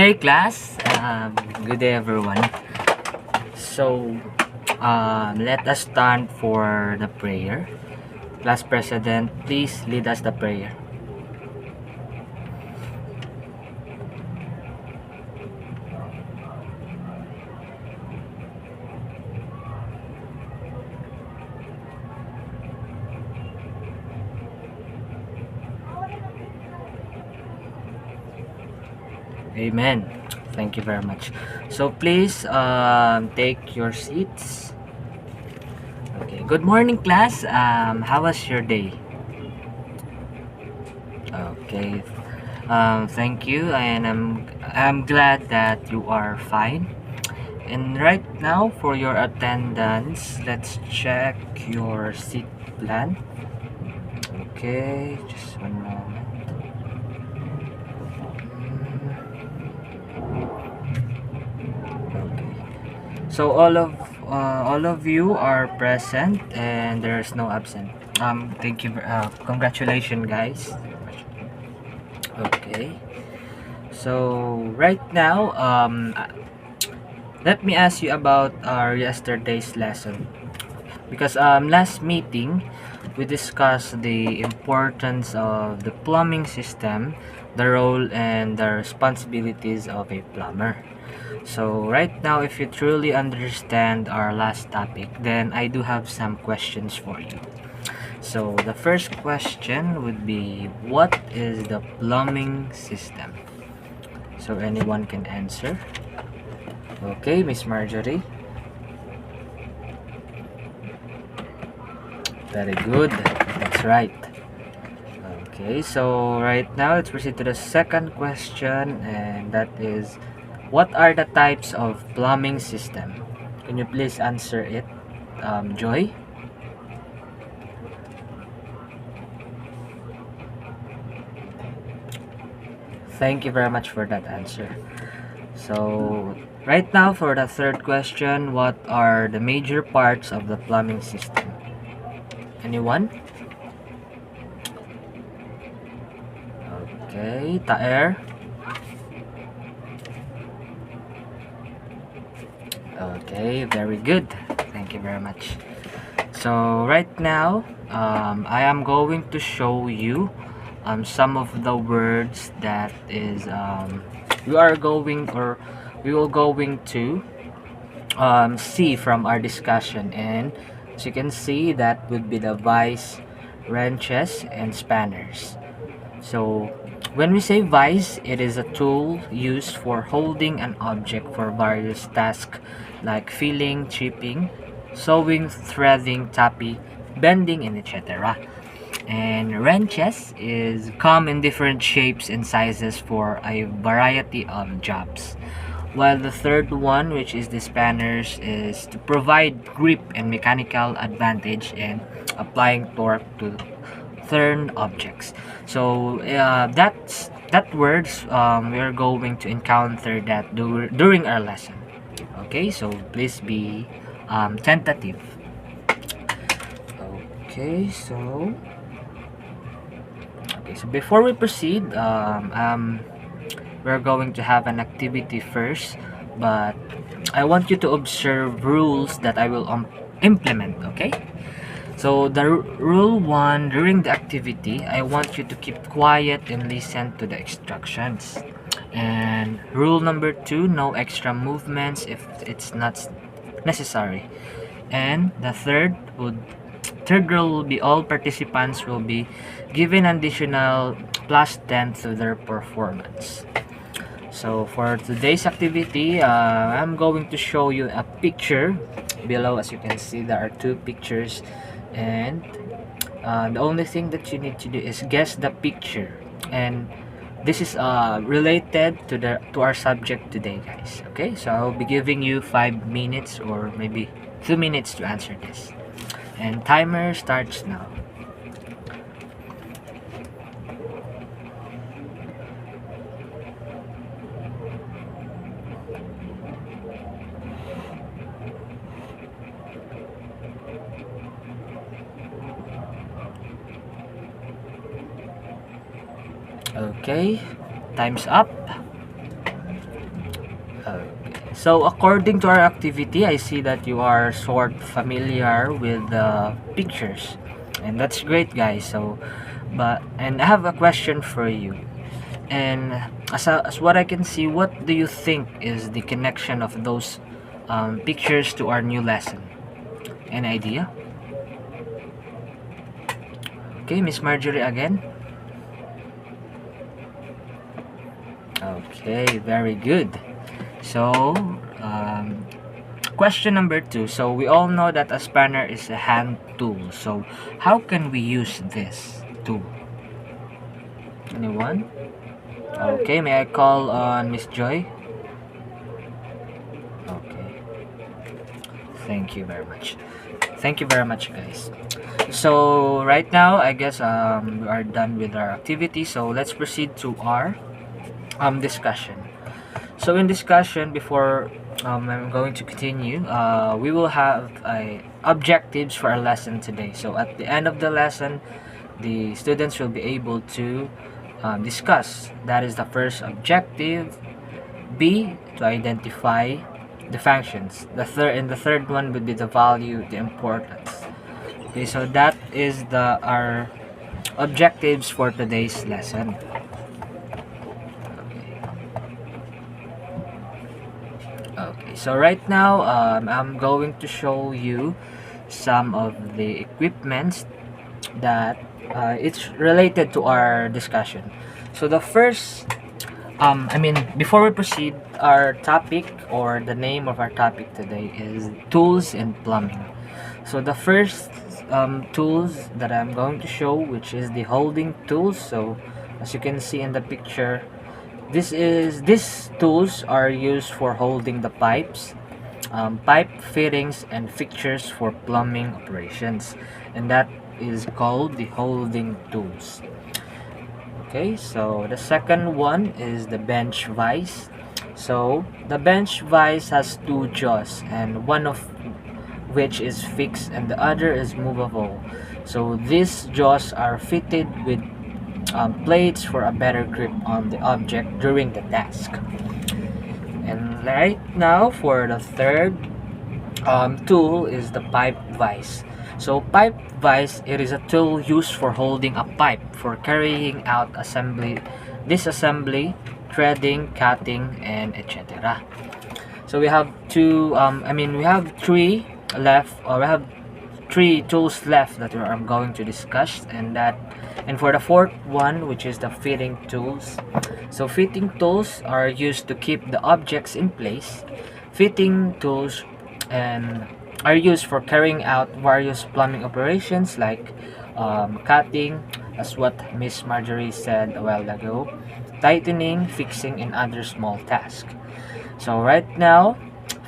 day, class. Good day, everyone. So, let us stand for the prayer. Class President, please lead us the prayer. Amen. Thank you very much. So, please take your seats. Okay. Good morning, class. How was your day? Okay. Thank you, and I'm glad that you are fine. And right now, for your attendance, let's check your seat plan. Okay, just one moment. Okay. So all of you are present, and there's no absent. Thank you. Congratulations, guys. Okay. So right now, let me ask you about our yesterday's lesson. Because last meeting we discussed the importance of the plumbing system, the role and the responsibilities of a plumber. So right now, if you truly understand our last topic, then I do have some questions for you. So the first question would be, what is the plumbing system? So anyone can answer. Okay, Miss Marjorie. Very good. That's right. Okay, so right now let's proceed to the second question, and that is, what are the types of plumbing system? Can you please answer it, Joy? Thank you very much for that answer. So right now for the third question, what are the major parts of the plumbing system? Anyone? Okay, Taer. Okay, very good. Thank you very much. So right now, I am going to show you some of the words that is we are going or we will going to see from our discussion, and as you can see, that would be the vice, wrenches, and spanners. So when we say vice, it is a tool used for holding an object for various tasks like filling, chipping, sewing, threading, tapping, bending, and etc. And wrenches is come in different shapes and sizes for a variety of jobs. While the third one, which is the spanners, is to provide grip and mechanical advantage in applying torque to turn objects. So that words we are going to encounter that during our lesson. Okay, so please be tentative. Okay, so before we proceed, we're going to have an activity first, but I want you to observe rules that I will implement. Okay. So the rule 1, during the activity, I want you to keep quiet and listen to the instructions. And rule number 2, no extra movements if it's not necessary. And the third rule will be, all participants will be given additional plus 10 to their performance. So for today's activity, I'm going to show you a picture below. As you can see, there are two pictures, and the only thing that you need to do is guess the picture, and this is related to our subject today, guys. Okay, so I'll be giving you 5 minutes or maybe 2 minutes to answer this, and timer starts now. Okay, time's up. So according to our activity, I see that you are sort familiar with the pictures, and that's great, guys. And I have a question for you. And as what I can see, what do you think is the connection of those pictures to our new lesson? Any idea? Okay, Miss Marjorie again. Okay, very good. So, question number 2. So, we all know that a spanner is a hand tool. So, how can we use this tool? Anyone? Okay, may I call on Miss Joy? Okay. Thank you very much. Thank you very much, guys. So, right now, I guess we are done with our activity. So, let's proceed to our discussion. So in discussion, before I'm going to continue, we will have objectives for our lesson today. So at the end of the lesson, the students will be able to discuss. That is the first objective. B, to identify the functions. The third one would be the value, the importance. Okay, so that is our objectives for today's lesson. Okay, so right now I'm going to show you some of the equipments that it's related to our discussion. So the first, before we proceed, our topic or the name of our topic today is tools in plumbing. So the first tools that I'm going to show, which is the holding tools. So as you can see in the picture, these tools are used for holding the pipes, pipe fittings, and fixtures for plumbing operations, and that is called the holding tools. Okay, so the second one is the bench vise. So the bench vise has two jaws, and one of which is fixed and the other is movable. So these jaws are fitted with plates for a better grip on the object during the task. And right now, for the third tool is the pipe vise. So pipe vise, it is a tool used for holding a pipe for carrying out disassembly, threading, cutting, and etc. So we have we have three left, or we have three tools left that I'm going to discuss, and for the fourth one, which is the fitting tools. So fitting tools are used to keep the objects in place. Fitting tools are used for carrying out various plumbing operations like cutting, as what Miss Marjorie said a while ago, tightening, fixing, and other small tasks. So right now,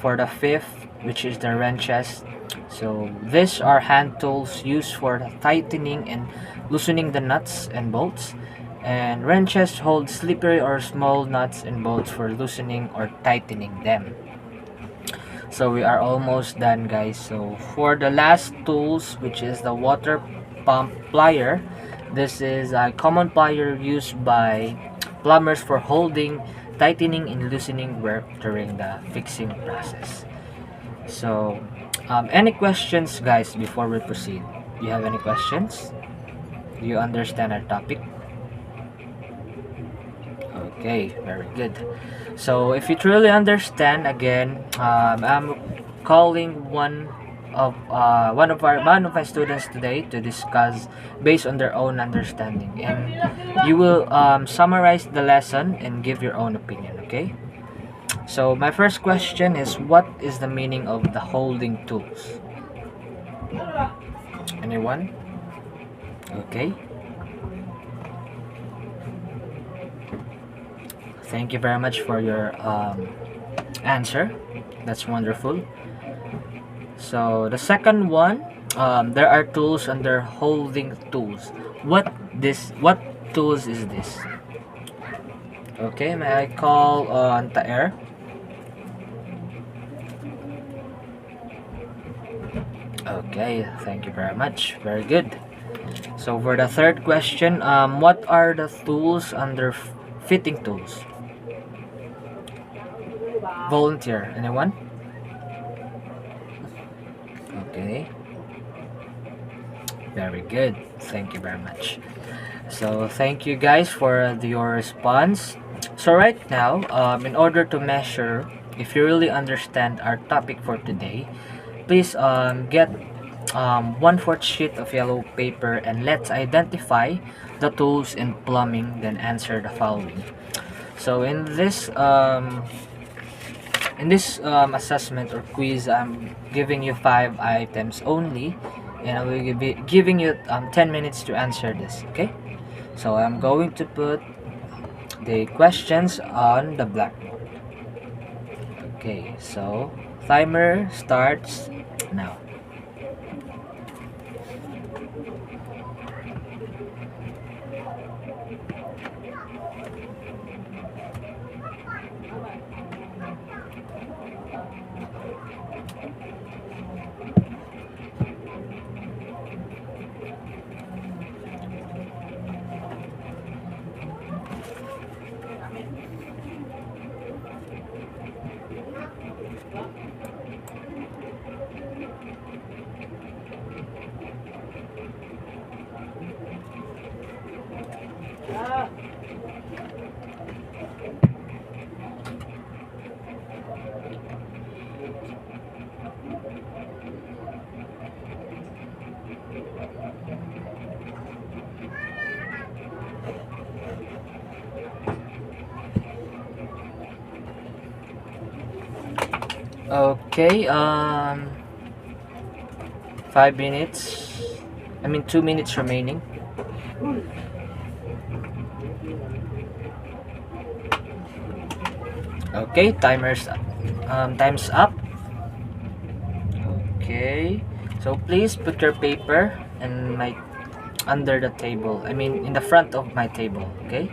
for the fifth, which is the wrenches. So these are hand tools used for tightening and loosening the nuts and bolts, and wrenches hold slippery or small nuts and bolts for loosening or tightening them. So we are almost done, guys. So for the last tools, which is the water pump plier, this is a common plier used by plumbers for holding, tightening, and loosening work during the fixing process. So any questions, guys, before we proceed? Do you have any questions? Do you understand our topic? Okay, very good. So if you truly understand, again, I'm calling one of my students today to discuss based on their own understanding, and you will summarize the lesson and give your own opinion. Okay. So my first question is, what is the meaning of the holding tools? Anyone? Okay. Thank you very much for your answer. That's wonderful. So the second one, there are tools under holding tools. What tools is this? Okay, may I call on Taer? Okay, thank you very much. Very good. So for the third question, what are the tools under fitting tools? volunteer? Anyone? Okay, very good. Thank you very much. So thank you guys for your response. So right now, in order to measure if you really understand our topic for today, please get 1/4 sheet of yellow paper and let's identify the tools in plumbing, then answer the following. So in this assessment or quiz, I'm giving you 5 items only, and I will be giving you 10 minutes to answer this. Okay, so I'm going to put the questions on the blackboard. Okay, so timer starts now. Okay, 5 minutes. I mean 2 minutes remaining. Okay, time's up. Okay, so please put your paper in my under the table. I mean in the front of my table. Okay.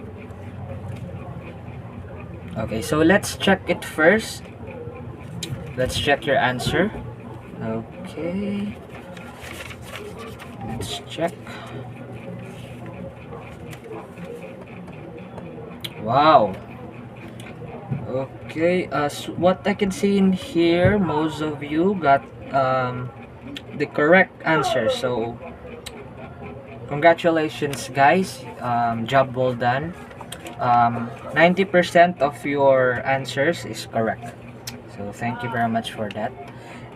Okay, so let's check it first. Let's check your answer. Okay. Let's check. Wow. Okay, so what I can see in here, most of you got the correct answer. So, congratulations, guys. Job well done. 90% of your answers is correct. So, thank you very much for that.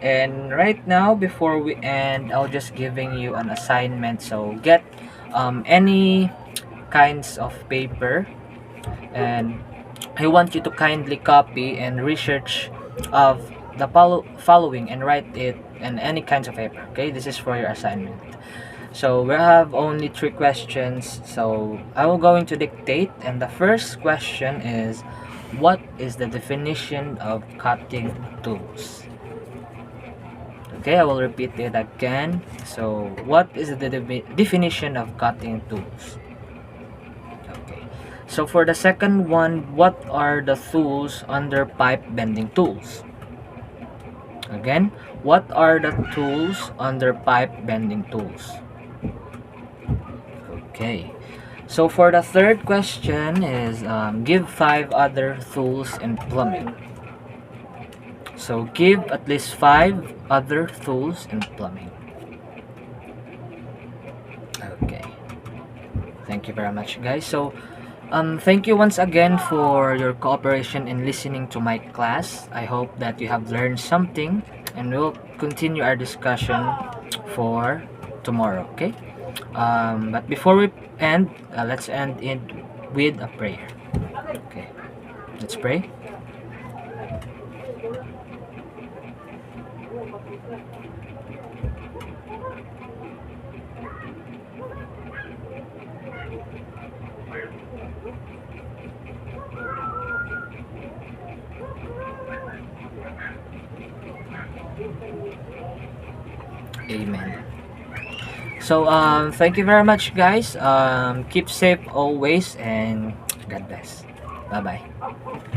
And right now, before we end, I'll just giving you an assignment. So, get any kinds of paper, and I want you to kindly copy and research of the following and write it in any kinds of paper. Okay, this is for your assignment. So we have only 3 questions. So I will going to dictate, and the first question is, what is the definition of cutting tools? Okay, I will repeat it again. So what is the definition of cutting tools? So for the second one, what are the tools under pipe bending tools? Again, what are the tools under pipe bending tools? Okay. So for the third question is, give 5 other tools in plumbing. So give at least 5 other tools in plumbing. Okay. Thank you very much, guys. So thank you once again for your cooperation in listening to my class. I hope that you have learned something, and we'll continue our discussion for tomorrow. Okay. But before we end, let's end it with a prayer. Okay. Let's pray. Amen. So thank you very much, guys. Keep safe always, and God bless. Bye bye.